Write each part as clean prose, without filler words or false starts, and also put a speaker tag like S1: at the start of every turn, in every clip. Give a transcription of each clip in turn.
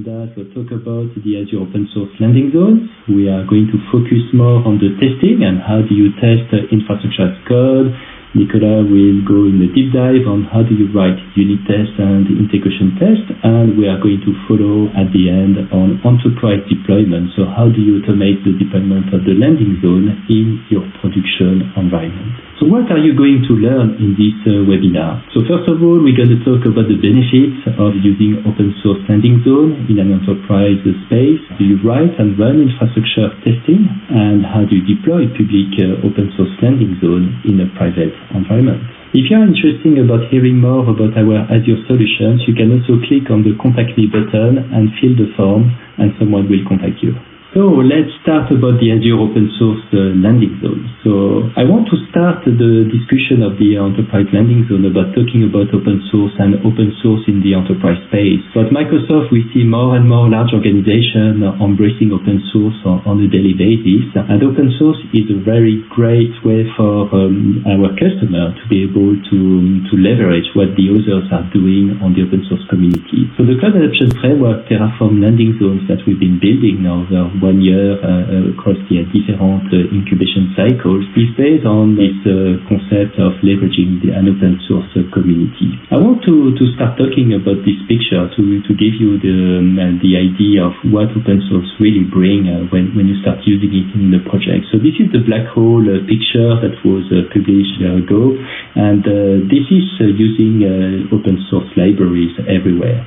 S1: that, we'll talk about the Azure open source landing zones. We are going to focus more on the testing and how do you test infrastructure as code. Nicolas will go in a deep dive on how do you write unit tests and integration tests, and we are going to follow at the end on enterprise deployment. So how do you automate the deployment of the landing zone in your production environment? So what are you going to learn in this webinar? So first of all, we're going to talk about the benefits of using open source landing zone in an enterprise space. Do you write and run infrastructure testing? And how do you deploy public open source landing zone in a private environment? If you are interested about hearing more about our Azure solutions, you can also click on the Contact Me button and fill the form, and someone will contact you. So let's start about the Azure open source landing zone. So I want to start the discussion of the enterprise landing zone about talking about open source and open source in the enterprise space. So at Microsoft, we see more and more large organizations embracing open source on a daily basis. And open source is a very great way for our customer to be able to leverage what the others are doing on the open source community. So the Cloud Adoption Framework, TerraForm landing zones that we've been building now over 1 year across the different incubation cycles is based on this concept of leveraging an open source community. I want to start talking about this picture to give you the idea of what open source really bring when you start using it in the project. So this is the black hole picture that was published a year ago, and this is using open source libraries everywhere.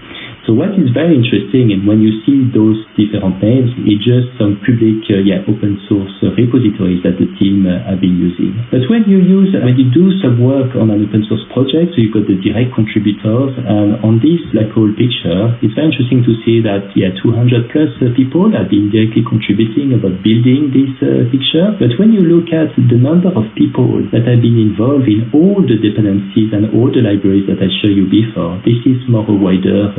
S1: So what is very interesting, and when you see those different names, it's just some public open source repositories that the team have been using. But when you do some work on an open source project, so you've got the direct contributors, and on this black hole picture, it's very interesting to see that 200 plus people have been directly contributing about building this picture. But when you look at the number of people that have been involved in all the dependencies and all the libraries that I showed you before, this is more a wider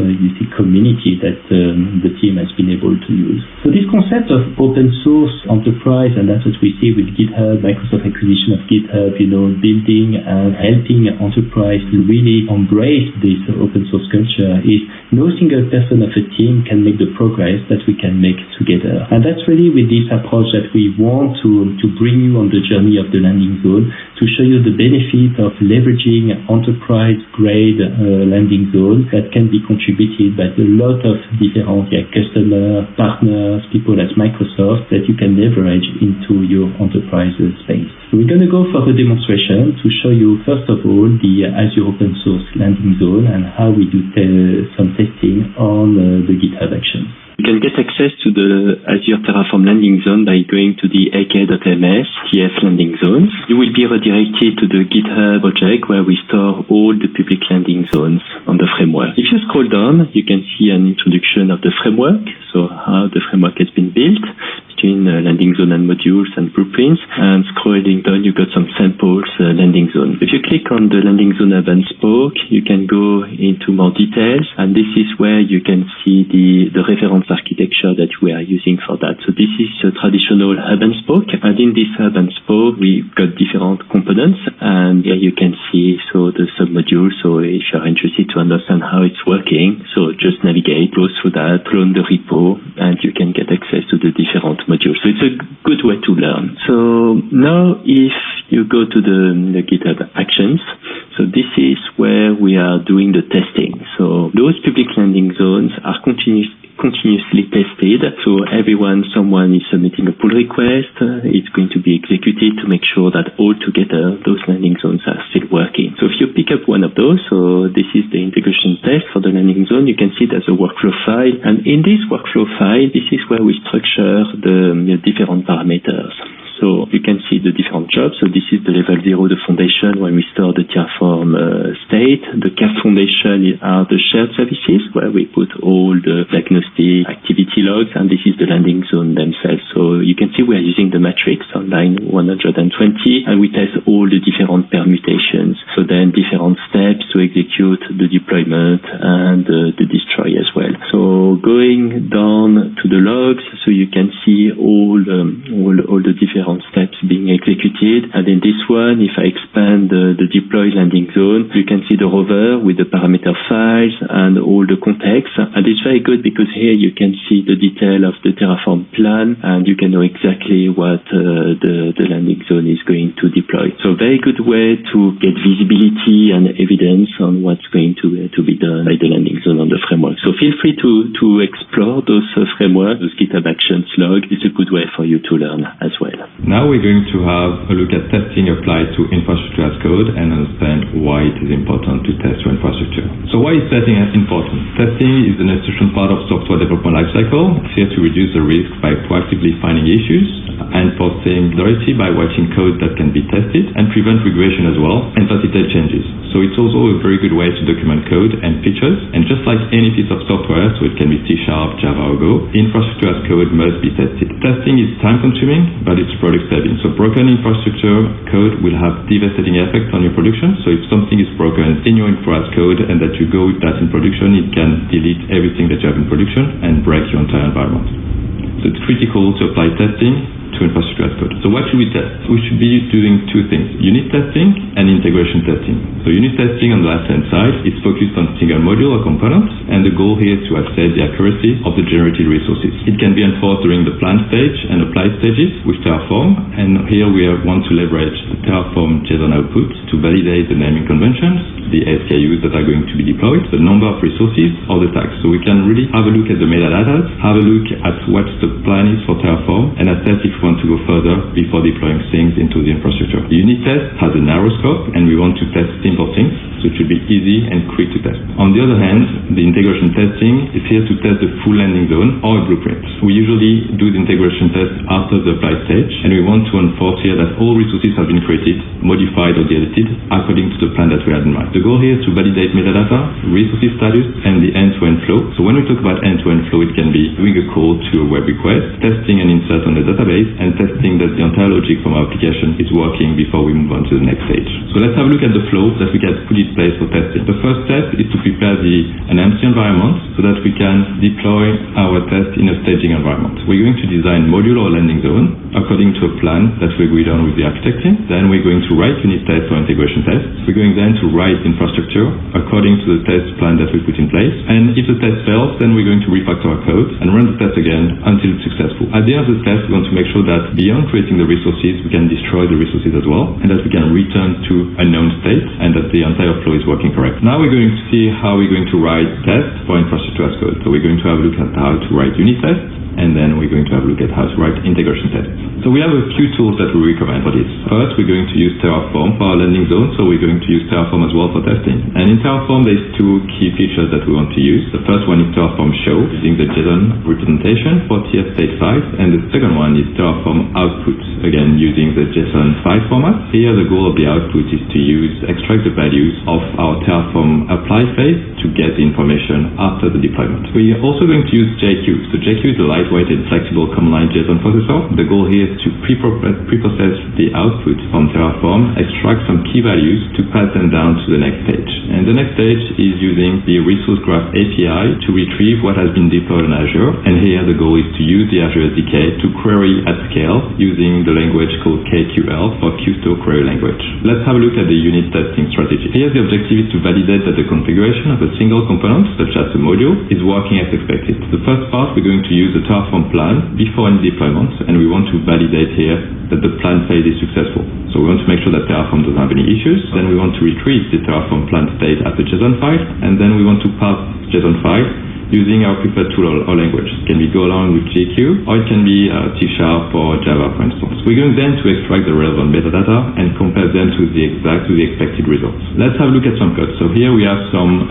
S1: community that the team has been able to use. So this concept of open source enterprise, and that's what we see with GitHub, Microsoft acquisition of GitHub, building and helping enterprise to really embrace this open source culture, is no single person of a team can make the progress that we can make together. And that's really with this approach that we want to bring you on the journey of the landing zone, to show you the benefit of leveraging enterprise grade landing zone that can be contributed by a lot of different customer, partners, people at Microsoft that you can leverage into your enterprise space. So we're going to go for a demonstration to show you, first of all, the Azure open source landing zone and how we do some testing on the GitHub Actions.
S2: You can get access to the Azure TerraForm landing zone by going to the ak.ms TF landing zones. You will be redirected to the GitHub project where we store all the public landing zones on the framework. If you scroll down, you can see an introduction of the framework, so how the framework has been built between landing zone and modules and blueprints. And scrolling down, you got some samples landing zone. If you click on the landing zone hub and spoke, you can go into more details, and this is where you can see the reference architecture that we are using for that. So this is a traditional hub and spoke, and in this hub and spoke we've got different components, and here you can see the submodules. So if you're interested to understand how it's working, so just navigate, go through that, clone the repo, and you can get access to the different modules. So it's a good way to learn. So now if you go to the GitHub Actions, so this is where we are doing the testing. So those public landing zones are continuously tested. So someone is submitting a pull request, it's going to be executed to make sure that all together those landing zones are still working. So if you pick up one of those, so this is the integration test for the landing zone, you can see there's a workflow file, and in this workflow file, this is where we structure the different parameters. So you can see the different jobs. So this is the level 0, the foundation, when we store the TerraForm state. The CAF foundation are the shared services where we put all the diagnostic activity logs, and this is the landing zone themselves. So you can see we are using the matrix on line 120, and we test all the different permutations. So then different steps steps to execute the deployment and the destroy as well. So going down to the logs, so you can see all the different steps being executed. And in this one, if I expand the deploy landing zone, you can see the rover with the parameter files and all the context. And it's very good because here you can see the detail of the TerraForm plan, and you can know exactly what the landing zone is going to deploy. So very good way to get visibility and evidence on what's going to be done by the landing zone on the framework. So feel free to explore those frameworks, those GitHub Actions log. It's a good way for you to learn as well.
S3: Now we're going to have a look at testing applied to infrastructure as code and understand why it is important to test your infrastructure. So why is testing important? Testing is an essential part of software development lifecycle. It's here to reduce the risk by proactively finding issues, enforcing clarity by watching code that can be tested, and prevent regression as well, and facilitate changes. So it's also a very good way to document code and features. And just like any piece of software, so it can be C#, Java, or Go, infrastructure as code must be tested. Testing is time-consuming, but it's product-saving. So broken infrastructure code will have devastating effects on your production. So if something is broken in your infra as code and that you go with that in production, it can delete everything that you have in production and break your entire environment. So it's critical to apply testing to infrastructure as code. So what should we test? We should be doing two things: unit testing and integration testing. So unit testing on the left-hand side is focused on single module or components, and the goal here is to assess the accuracy of the generated resources. It can be enforced during the plan stage and apply stages with TerraForm, and here we want to leverage the TerraForm JSON output to validate the naming conventions, the SKUs that are going to be deployed, the number of resources, or the tags. So we can really have a look at the metadata, have a look at what the plan is for TerraForm, and assess if we want to go further before deploying things into the infrastructure. The unit test has a narrow scope, and we want to test simple things, so it should be easy and quick to test. On the other hand, the integration testing is here to test the full landing zone or a blueprint. We usually do the integration test after the apply stage, and we want to enforce here that all resources have been created, modified, or deleted according to the plan that we had in mind. The goal here is to validate metadata, resources status, and the end-to-end flow. So when we talk about end-to-end flow, it can be doing a call to a web request, testing an insert on the database, and testing that the entire logic from our application is working before we move on to the next stage. So let's have a look at the flow that we can put in place for testing. The first step is to prepare an empty environment so that we can deploy our test in a staging environment. We're going to design module or landing zone according to a plan that we agreed on with the architect team. Then we're going to write unit tests or integration tests. We're going then to write infrastructure according to the test plan that we put in place. And if the test fails, then we're going to refactor our code and run the test again until it's successful. At the end of the test, we want to make sure that beyond creating the resources, we can destroy the resources as well, and that we can return to a known state, and that the entire flow is working correct. Now we're going to see how we're going to write tests for infrastructure as code. So we're going to have a look at how to write unit tests, and then we're going to have a look at how to write integration tests. So we have a few tools that we recommend for this. First, we're going to use TerraForm for our landing zone, so we're going to use TerraForm as well for testing. And in TerraForm, there's two key features that we want to use. The first one is TerraForm show, using the JSON representation for TF state files, and the second one is TerraForm output, again using the JSON file format. Here, the goal of the output is to extract the values of our TerraForm apply phase to get the information after the deployment. We're also going to use JQ. So JQ is a lightweighted, flexible command line JSON processor. The goal here is to pre-process the output from TerraForm, extract some key values to pass them down to the next stage. And the next stage is using the Resource Graph API to retrieve what has been deployed on Azure. And here the goal is to use the Azure SDK to query at scale using the language called KQL for Kusto Query Language. Let's have a look at the unit testing strategy. Here the objective is to validate that the configuration of a single component, such as a module, is working as expected. The first part, we're going to use the TerraForm plan before any deployment, and we want to validate here that the plan phase is successful. So we want to make sure that TerraForm doesn't have any issues. Then we want to retrieve the TerraForm plan state as a JSON file, and then we want to parse JSON file using our preferred tool or language. It can be Golang with JQ, or it can be C# or Java, for instance. We're going then to extract the relevant metadata and compare them to the expected results. Let's have a look at some code. So here we have some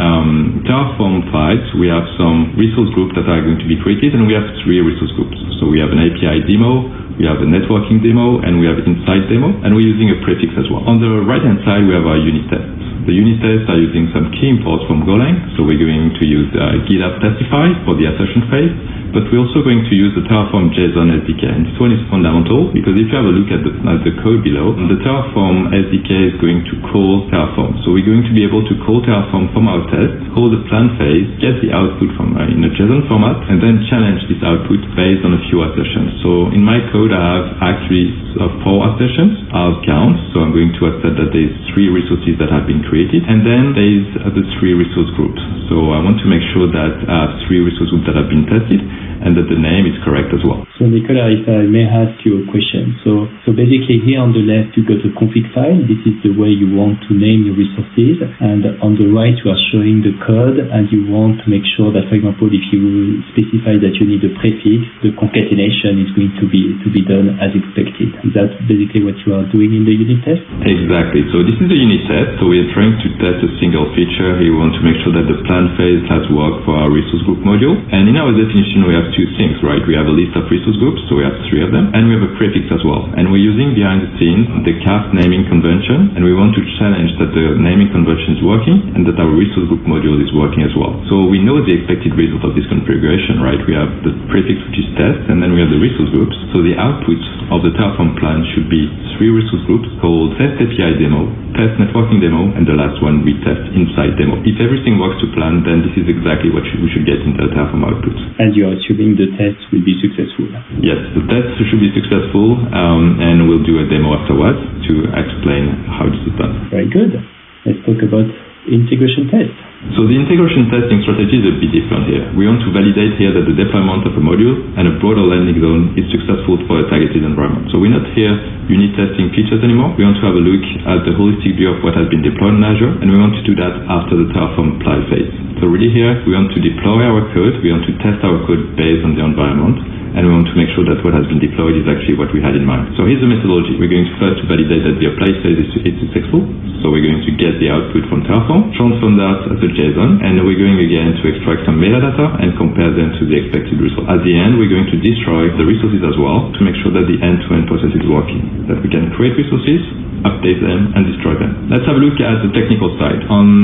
S3: TerraForm files. We have some resource groups that are going to be created, and we have 3 resource groups. So we have an API demo, we have a networking demo, and we have insight demo, and we're using a prefix as well. On the right-hand side, we have our unit tests. The unit tests are using some key imports from Golang. So we're going to use GitHub Testify for the assertion phase, but we're also going to use the TerraForm JSON SDK. And this one is fundamental because if you have a look at the code below, the TerraForm SDK is going to call TerraForm. So we're going to be able to call TerraForm from our test, call the plan phase, get the output from in a JSON format, and then challenge this output based on a few assertions. So in my code, I have actually 4 assertions. I have count, so I'm going to assert that there's 3 resources that have been created, and then there's the 3 resource groups. So I want to make sure that I have 3 resource groups that have been tested, and that the name is correct as well.
S1: So Nicolas, if I may ask you a question. So basically here on the left you got a config file. This is the way you want to name your resources, and on the right you are showing the code, and you want to make sure that, for example, if you specify that you need a prefix, the concatenation is going to be done as expected. Is that basically what you are doing in the unit test?
S3: Exactly. So this is a unit test. So we are trying to test a single feature. Here we want to make sure that the plan phase has worked for our resource group module. And in our definition we have 2 things, right? We have a list of resource groups, so we have 3 of them, and we have a prefix as well. And we're using behind the scenes the CAF naming convention, and we want to challenge that the naming convention is working and that our resource group module is working as well. So we know the expected result of this configuration, right? We have the prefix, which is test, and then we have the resource groups. So the output of the TerraForm plan should be 3 resource groups called test API demo, test networking demo, and the last one we test inside demo. If everything works to plan, then this is exactly what we should get in the TerraForm output.
S1: And you're assuming the test will be successful?
S3: Yes, the test should be successful, and we'll do a demo afterwards to explain how this is done.
S1: Very good. Let's talk about integration test.
S3: So the integration testing strategy is a bit different here. We want to validate here that the deployment of a module and a broader landing zone is successful for a targeted environment. So we're not here unit testing features anymore. We want to have a look at the holistic view of what has been deployed in Azure, and we want to do that after the TerraForm apply phase. So really here, we want to deploy our code, we want to test our code based on the environment, and we want to make sure that what has been deployed is actually what we had in mind. So here's the methodology. We're going to first validate that the apply phase is successful. So we're going to get the output from TerraForm, transform that as a JSON, and we're going again to extract some metadata and compare them to the expected result. At the end, we're going to destroy the resources as well to make sure that the end-to-end process is working, that we can create resources, update them, and destroy them. Let's have a look at the technical side. On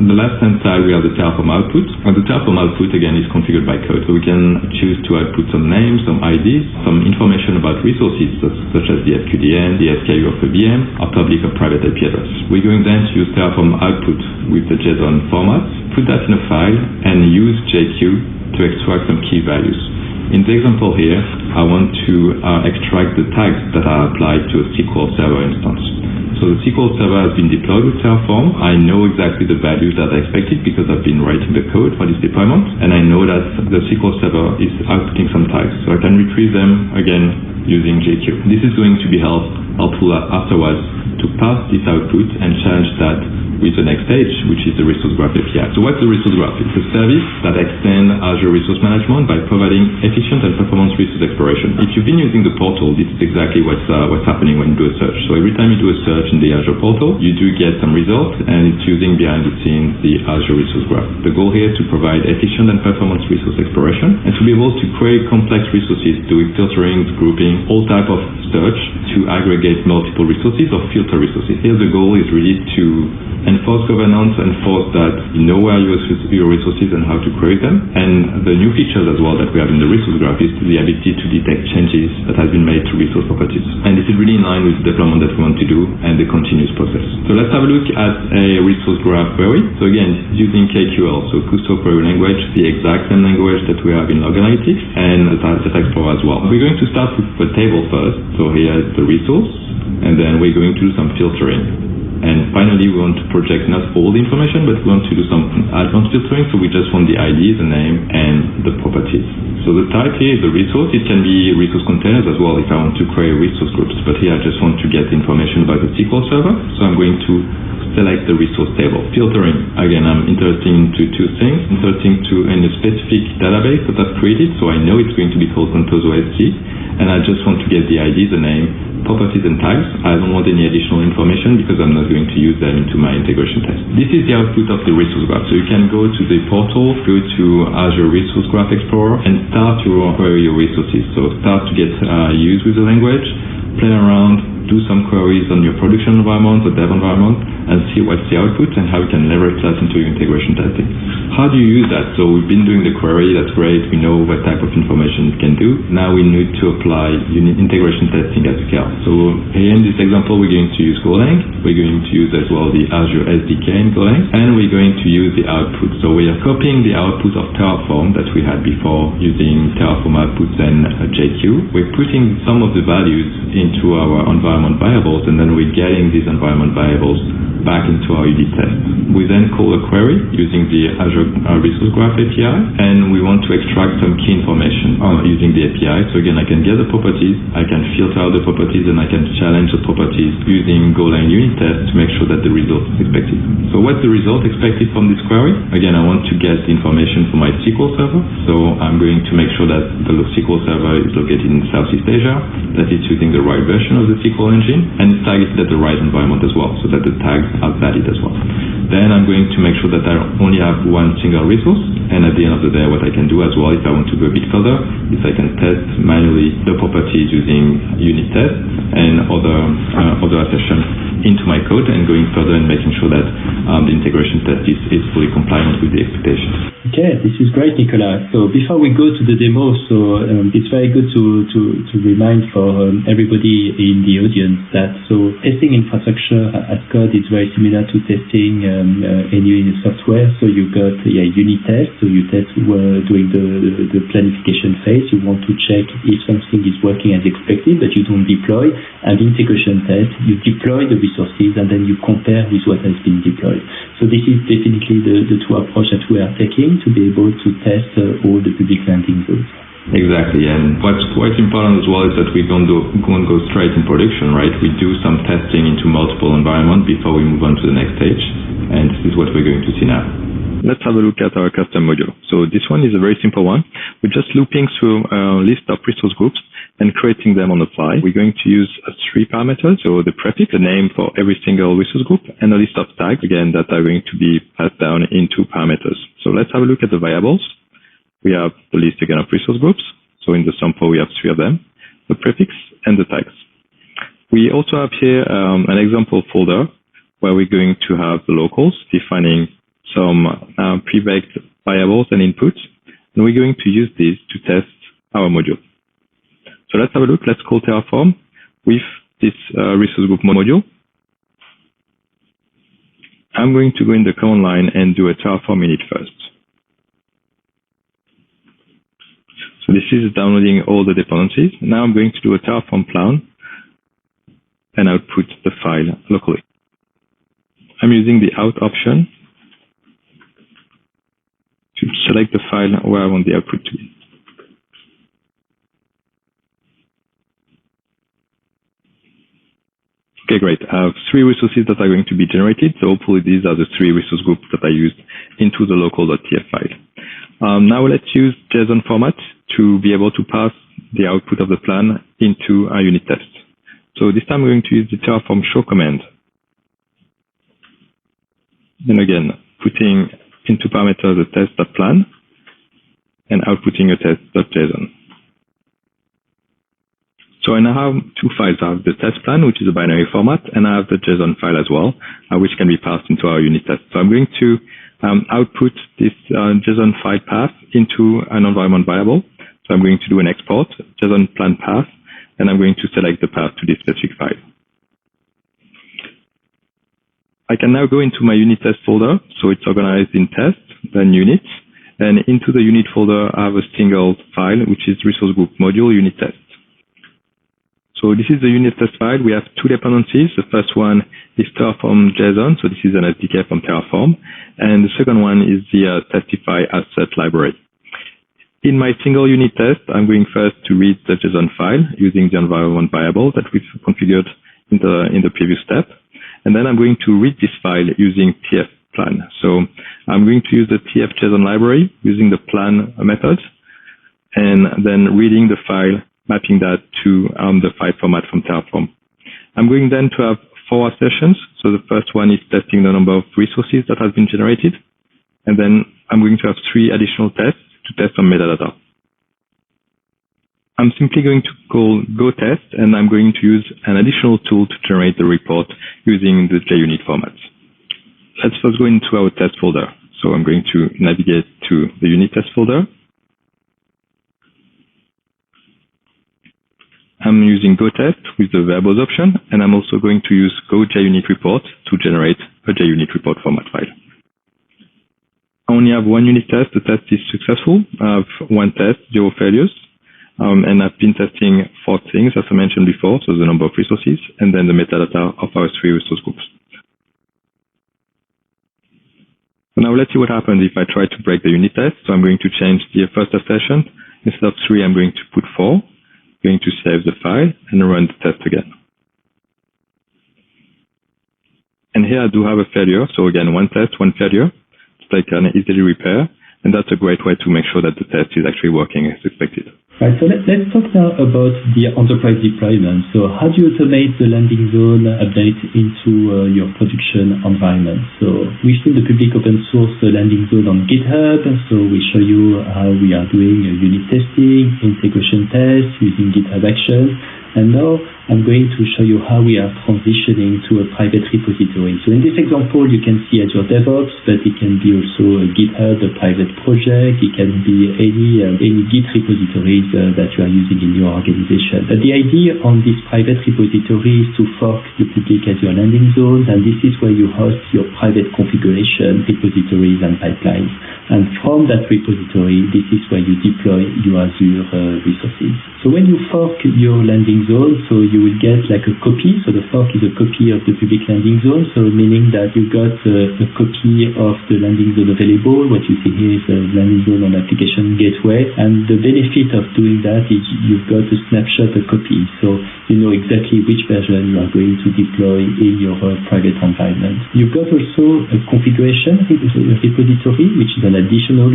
S3: the left-hand side, we have the TerraForm output. And the TerraForm output, again, is configured by code. So we can choose to output some names, some IDs, some information about resources, such as the FQDN, the SKU of the VM, or public or private IP address. We're going then to use TerraForm output with the JSON format, put that in a file, and use JQ to extract some key values. In the example here, I want to extract the tags that are applied to a SQL Server instance. So the SQL Server has been deployed with Terraform. I know exactly the values that are expected because I've been writing the code for this deployment, and I know that the SQL Server is outputting some tags. So I can retrieve them again using JQ. This is going to be helpful afterwards to pass this output and challenge that with the next stage, which is the Resource Graph API. So what's the Resource Graph? It's a service that extends Azure Resource Management by providing efficient and performance resource exploration. If you've been using the portal, this is exactly what's happening when you do a search. So every time you do a search in the Azure portal, you do get some results, and it's using behind the scenes the Azure Resource Graph. The goal here is to provide efficient and performance resource exploration, and to be able to query complex resources, doing filtering, grouping, all type of search to aggregate multiple resources or filter resources. Here the goal is really to enforce governance, enforce that you know where your resources and how to query them. And the new features as well that we have in the resource graph is the ability to detect changes that have been made to resource properties. And this is really in line with the deployment that we want to do and the continuous process. So let's have a look at a resource graph query. So again, using KQL, so Custom Query Language, the exact same language that we have in Log Analytics, and Data Explorer as well. We're going to start with the table first. So here is the resource, and then we're going to do some filtering. And finally, we want to project not all the information, but we want to do some advanced filtering, so we just want the ID, the name, and the properties. So the type here is the resource. It can be resource containers as well if I want to query resource groups, but here I just want to get information about the SQL Server, so I'm going to select the resource table. Filtering, again, I'm interested in two things. Interested in a specific database that I've created, so I know it's going to be called Contoso ST, and I just want to get the ID, the name, properties and tags. I don't want any additional information because I'm not going to use them into my integration test. This is the output of the resource graph. So you can go to the portal, go to Azure Resource Graph Explorer, and start to query your resources. So start to get used with the language, play around, do some queries on your production environment or dev environment and see what's the output and how you can leverage that into your integration testing. How do you use that? So we've been doing the query, that's great, we know what type of information it can do. Now we need to apply integration testing at scale. So here in this example, we're going to use Golang, we're going to use as well the Azure SDK in Golang, and we're going to use the output. So we are copying the output of TerraForm that we had before using TerraForm outputs and JQ. We're putting some of the values into our environment variables, and then we're getting these environment variables back into our unit test. We then call a query using the Azure Resource Graph API, and we want to extract some key information using the API. So again, I can get the properties, I can filter out the properties, and I can challenge the properties using Golang unit test to make sure that the result is expected. So what's the result expected from this query? Again, I want to get the information from my SQL server. So I'm going to make sure that the SQL server is located in Southeast Asia, that it's using the right version of the SQL engine, and it's targeted at the right environment as well, so that the tags are valid as well. Then I'm going to make sure that I only have one single resource, and at the end of the day, what I can do as well, if I want to go a bit further, is I can test manually the properties using unit test and other assertions into my code, and going further and making sure that the integration test is fully compliant with the expectations.
S1: Okay, this is great, Nicolas. So before we go to the demo, it's very good to remind for everybody in the audience that testing infrastructure as code is very similar to testing any software. So you got unit test. So you test during the planification phase. You want to check if something is working as expected, but you don't deploy. And integration test, you deploy the resources and then you compare with what has been deployed. So this is definitely the two approach that we are taking to be able to test all the public landing zones.
S3: Exactly, and what's quite important as well is that we don't go straight in production, right? We do some testing into multiple environments before we move on to the next stage, and this is what we're going to see now.
S4: Let's have a look at our custom module. So this one is a very simple one. We're just looping through a list of resource groups and creating them on the fly. We're going to use three parameters, so the prefix, the name for every single resource group, and a list of tags, again, that are going to be passed down into parameters. So let's have a look at the variables. We have the list again of resource groups. So in the sample, we have three of them, the prefix and the tags. We also have here an example folder where we're going to have the locals defining some pre-baked variables and inputs, and we're going to use these to test our module. So let's have a look. Let's call TerraForm with this resource group module. I'm going to go in the command line and do a TerraForm init first. So this is downloading all the dependencies. Now I'm going to do a TerraForm plan and output the file locally. I'm using the out option to select the file where I want the output to be. Okay, great. I have three resources that are going to be generated. So hopefully these are the three resource groups that I used into the local.tf file. Now let's use JSON format to be able to pass the output of the plan into our unit test. So this time we're going to use the TerraForm show command. And again, putting into parameters the test.plan and outputting a test.json. So I now have two files. I have the test plan, which is a binary format, and I have the JSON file as well, which can be passed into our unit test. So I'm going to output this JSON file path into an environment variable. So I'm going to do an export JSON plan path, and I'm going to select the path to this specific file. I can now go into my unit test folder. So it's organized in test, then units, and into the unit folder, I have a single file, which is resource group module unit test. So this is the unit test file. We have two dependencies. The first one is TerraForm JSON. So this is an SDK from TerraForm. And the second one is the testify asset library. In my single unit test, I'm going first to read the JSON file using the environment variable that we've configured in the previous step. And then I'm going to read this file using TF plan. So I'm going to use the TF JSON library using the plan method, and then reading the file, mapping that to the file format from TerraForm. I'm going then to have four assertions. So the first one is testing the number of resources that has been generated. And then I'm going to have three additional tests to test some metadata. I'm simply going to call go test, and I'm going to use an additional tool to generate the report using the JUnit format. Let's first go into our test folder. So I'm going to navigate to the unit test folder. I'm using go test with the verbose option, and I'm also going to use go JUnit report to generate a JUnit report format file. I only have one unit test. The test is successful. I have one test, 0 failures. And I've been testing 4 things, as I mentioned before, so the number of resources, and then the metadata of our 3 resource groups. So now let's see what happens if I try to break the unit test. So I'm going to change the first assertion. Instead of 3, I'm going to put 4. I'm going to save the file and run the test again. And here I do have a failure. So again, one test, one failure. So I can easily repair. And that's a great way to make sure that the test is actually working as expected.
S1: Right, so let's talk now about the enterprise deployment. So how do you automate the landing zone update into your production environment? So we've seen the public open source landing zone on GitHub. So we show you how we are doing unit testing, integration tests using GitHub Actions. And now I'm going to show you how we are transitioning to a private repository. So in this example, you can see Azure DevOps, but it can be also a GitHub, a private project. It can be any Git repositories that you are using in your organization. But the idea on this private repository is to fork the public Azure landing zones, and this is where you host your private configuration repositories and pipelines. And from that repository, this is where you deploy your Azure resources. So when you fork your landing zone, so you will get like a copy. So the fork is a copy of the public landing zone. So meaning that you got a copy of the landing zone available. What you see here is a landing zone on application gateway. And the benefit of doing that is you've got a snapshot, a copy. So you know exactly which version you are going to deploy in your private environment. You've got also a configuration repository, which is an additional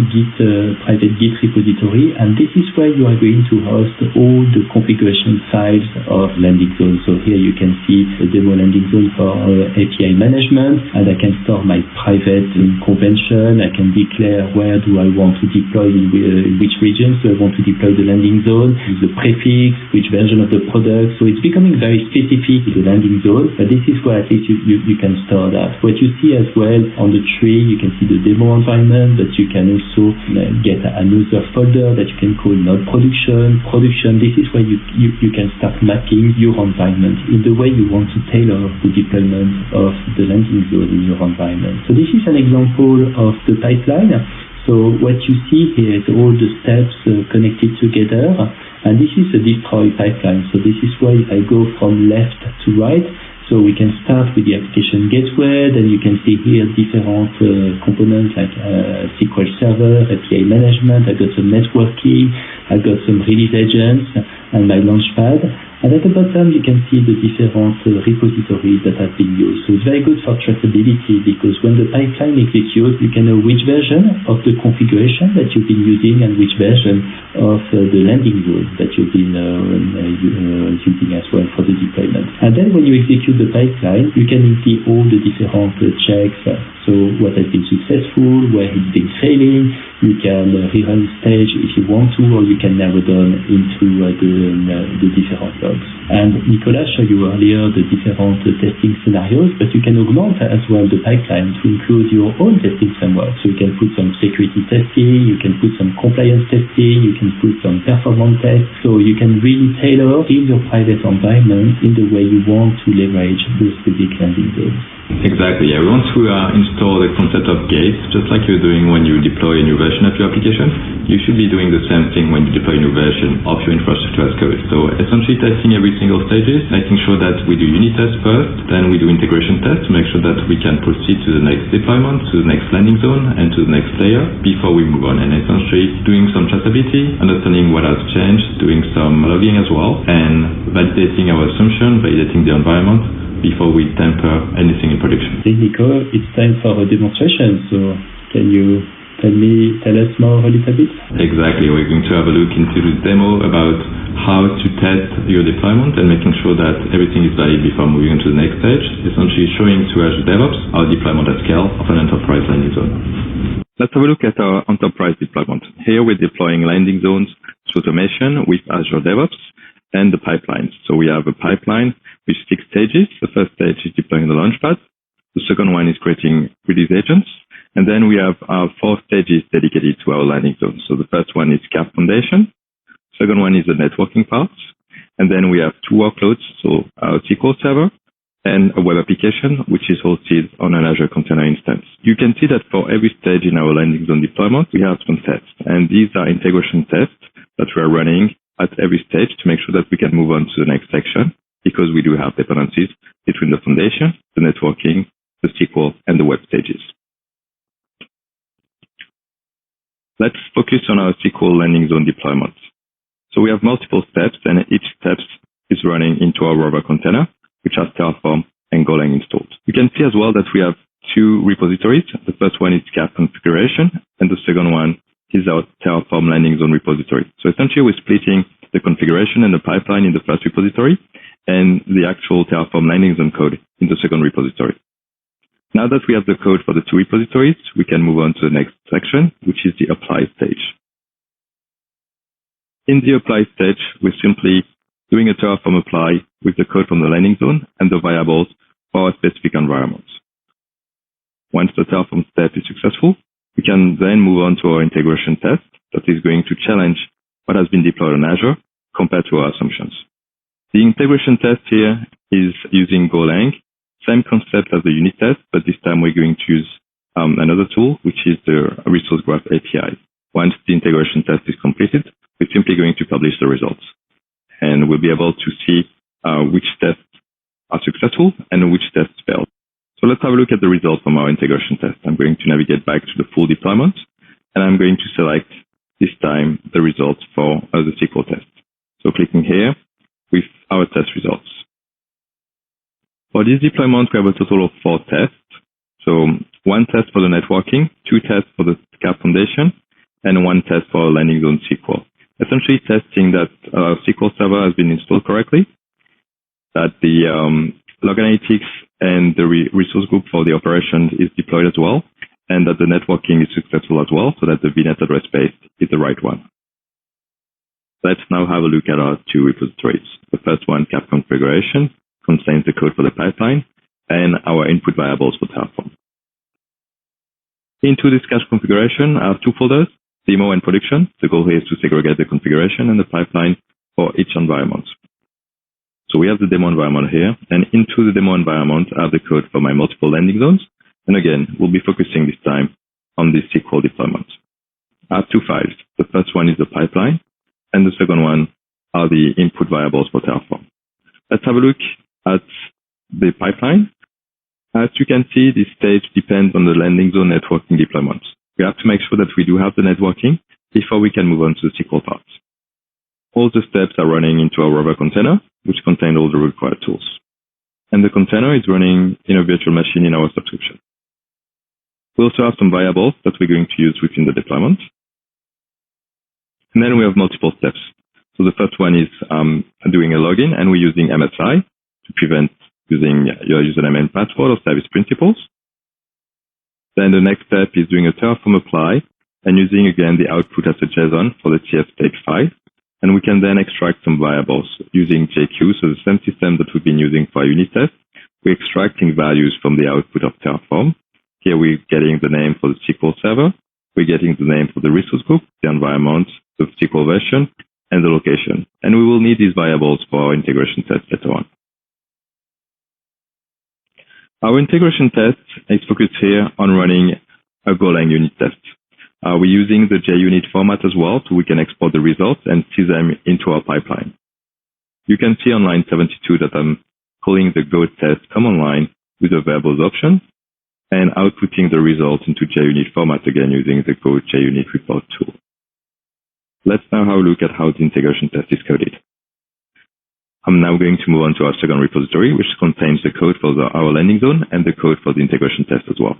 S1: private Git repository. And this is where you are going to host all the configuration files of landing zone. So here you can see a demo landing zone for API management, and I can store my private convention. I can declare where do I want to deploy, in which regions do I want to deploy the landing zone, the prefix, which version of the product. So it's becoming very specific to the landing zone, but this is where at least you can store that. What you see as well on the tree, you can see the demo environment, but you can also get another folder that you can call node production. This is where you can start mapping your environment in the way you want to tailor the deployment of the landing zone in your environment. So this is an example of the pipeline. So what you see here is all the steps connected together, and this is a deploy pipeline. So this is why if I go from left to right, so we can start with the application gateway, then you can see here different components like SQL Server, API management. I got some networking, I got some release agents, and my launchpad. And at the bottom, you can see the different repositories that have been used. So it's very good for traceability, because when the pipeline executes, you can know which version of the configuration that you've been using and which version of the landing zone that you've been using as well for the deployment. And then when you execute the pipeline, you can see all the different checks. So what has been successful, where it's been failing. You can rerun stage if you want to, or you can narrow down into the different logs. And Nicolas showed you earlier the different testing scenarios, but you can augment as well the pipeline to include your own testing framework. So you can put some security testing, you can put some compliance testing, you can put some performance tests. So you can really tailor in your private environment in the way you want to leverage those public landing zones.
S3: Exactly, yeah. We want to install the concept of gates, just like you're doing when you deploy a new version of your application. You should be doing the same thing when you deploy a new version of your infrastructure as code. So essentially testing every single stages, making sure that we do unit tests first, then we do integration tests to make sure that we can proceed to the next deployment, to the next landing zone, and to the next layer before we move on. And essentially doing some traceability, understanding what has changed, doing some logging as well, and validating our assumption, validating the environment, before we temper anything in production.
S1: Hey Nico, it's time for a demonstration. So can you tell us more a little bit?
S3: Exactly. We're going to have a look into the demo about how to test your deployment and making sure that everything is valid before moving on to the next stage. Essentially showing to Azure DevOps our deployment at scale of an enterprise landing zone.
S4: Let's have a look at our enterprise deployment. Here we're deploying landing zones, so automation with Azure DevOps and the pipelines. So we have a pipeline with 6 stages. The first stage is deploying the Launchpad. The second one is creating release agents. And then we have 4 stages dedicated to our landing zone. So the first one is CAF Foundation. Second one is the networking part. And then we have 2 workloads, so our SQL Server and a web application, which is hosted on an Azure Container Instance. You can see that for every stage in our landing zone deployment, we have some tests. And these are integration tests that we are running at every stage to make sure that we can move on to the next section, because we do have dependencies between the foundation, the networking, the SQL, and the web stages. Let's focus on our SQL landing zone deployment. So we have multiple steps, and each step is running into our Rover container, which has TerraForm and Golang installed. You can see as well that we have 2 repositories. The first one is CAF configuration, and the second one is our TerraForm landing zone repository. So essentially, we're splitting the configuration and the pipeline in the first repository, and the actual TerraForm landing zone code in the second repository. Now that we have the code for the 2 repositories, we can move on to the next section, which is the apply stage. In the apply stage, we're simply doing a TerraForm apply with the code from the landing zone and the variables for our specific environments. Once the TerraForm step is successful, we can then move on to our integration test that is going to challenge what has been deployed on Azure compared to our assumptions. The integration test here is using Golang, same concept as the unit test, but this time we're going to use another tool, which is the Resource Graph API. Once the integration test is completed, we're simply going to publish the results. And we'll be able to see which tests are successful and which tests failed. So let's have a look at the results from our integration test. I'm going to navigate back to the full deployment, and I'm going to select this time the results for the SQL test. So clicking here with our test results. For this deployment, we have a total of 4 tests. So 1 test for the networking, 2 tests for the CAF Foundation, and 1 test for landing zone SQL. Essentially testing that SQL Server has been installed correctly, that the log analytics and the resource group for the operations is deployed as well, and that the networking is successful as well, so that the VNet address space is the right one. Let's now have a look at our 2 repositories. The first one, CAF configuration, contains the code for the pipeline and our input variables for TerraForm. Into this CAF configuration, I have 2 folders, demo and production. The goal here is to segregate the configuration and the pipeline for each environment. So we have the demo environment here, and into the demo environment, I have the code for my multiple landing zones. And again, we'll be focusing this time on this SQL deployment. I have 2 files. The first one is the pipeline, and the second one are the input variables for TerraForm. Let's have a look at the pipeline. As you can see, this stage depends on the landing zone networking deployment. We have to make sure that we do have the networking before we can move on to the SQL part. All the steps are running into our Rover container, which contains all the required tools. And the container is running in a virtual machine in our subscription. We also have some variables that we're going to use within the deployment. And then we have multiple steps. So the first one is doing a login, and we're using MSI to prevent using your username and password or service principals. Then the next step is doing a TerraForm apply and using again the output as a JSON for the TF stake file. And we can then extract some variables using JQ, so the same system that we've been using for our unit test. We're extracting values from the output of TerraForm. Here we're getting the name for the SQL server. We're getting the name for the resource group, the environment, the SQL version, and the location. And we will need these variables for our integration test later on. Our integration test is focused here on running a Golang unit test. We're using the JUnit format as well, so we can export the results and see them into our pipeline. You can see on line 72 that I'm calling the Go test command line with a variables option and outputting the results into JUnit format again using the Go JUnit report tool. Let's now have a look at how the integration test is coded. I'm now going to move on to our second repository, which contains the code for our landing zone and the code for the integration test as well.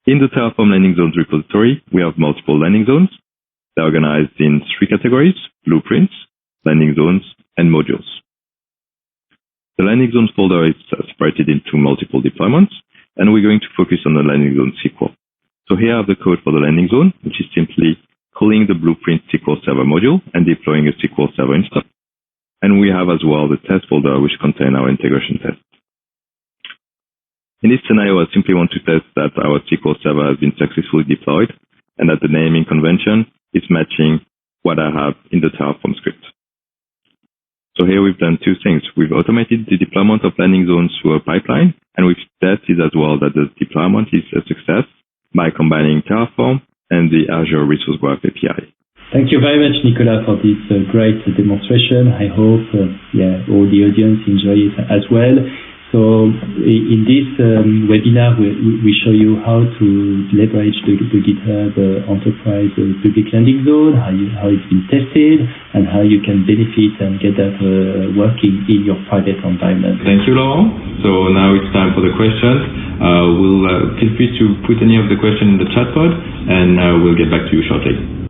S4: In the TerraForm landing zones repository, we have multiple landing zones. They're organized in 3 categories: blueprints, landing zones, and modules. The landing zones folder is separated into multiple deployments, and we're going to focus on the landing zone SQL. So here I have the code for the landing zone, which is simply calling the Blueprint SQL Server module and deploying a SQL Server instance. And we have as well the test folder, which contains our integration tests. In this scenario, I simply want to test that our SQL Server has been successfully deployed and that the naming convention is matching what I have in the TerraForm script. So here we've done two things. We've automated the deployment of landing zones through a pipeline, and we've tested as well that the deployment is a success by combining TerraForm and the Azure Resource Graph API.
S1: Thank you very much, Nicolas, for this great demonstration. I hope all the audience enjoy it as well. So in this webinar, we show you how to leverage the GitHub Enterprise Public Landing Zone, how it's been tested, and how you can benefit and get that working in your private environment.
S3: Thank you, Laurent. So now it's time for the questions. We'll feel free to put any of the questions in the chat pod, and we'll get back to you shortly.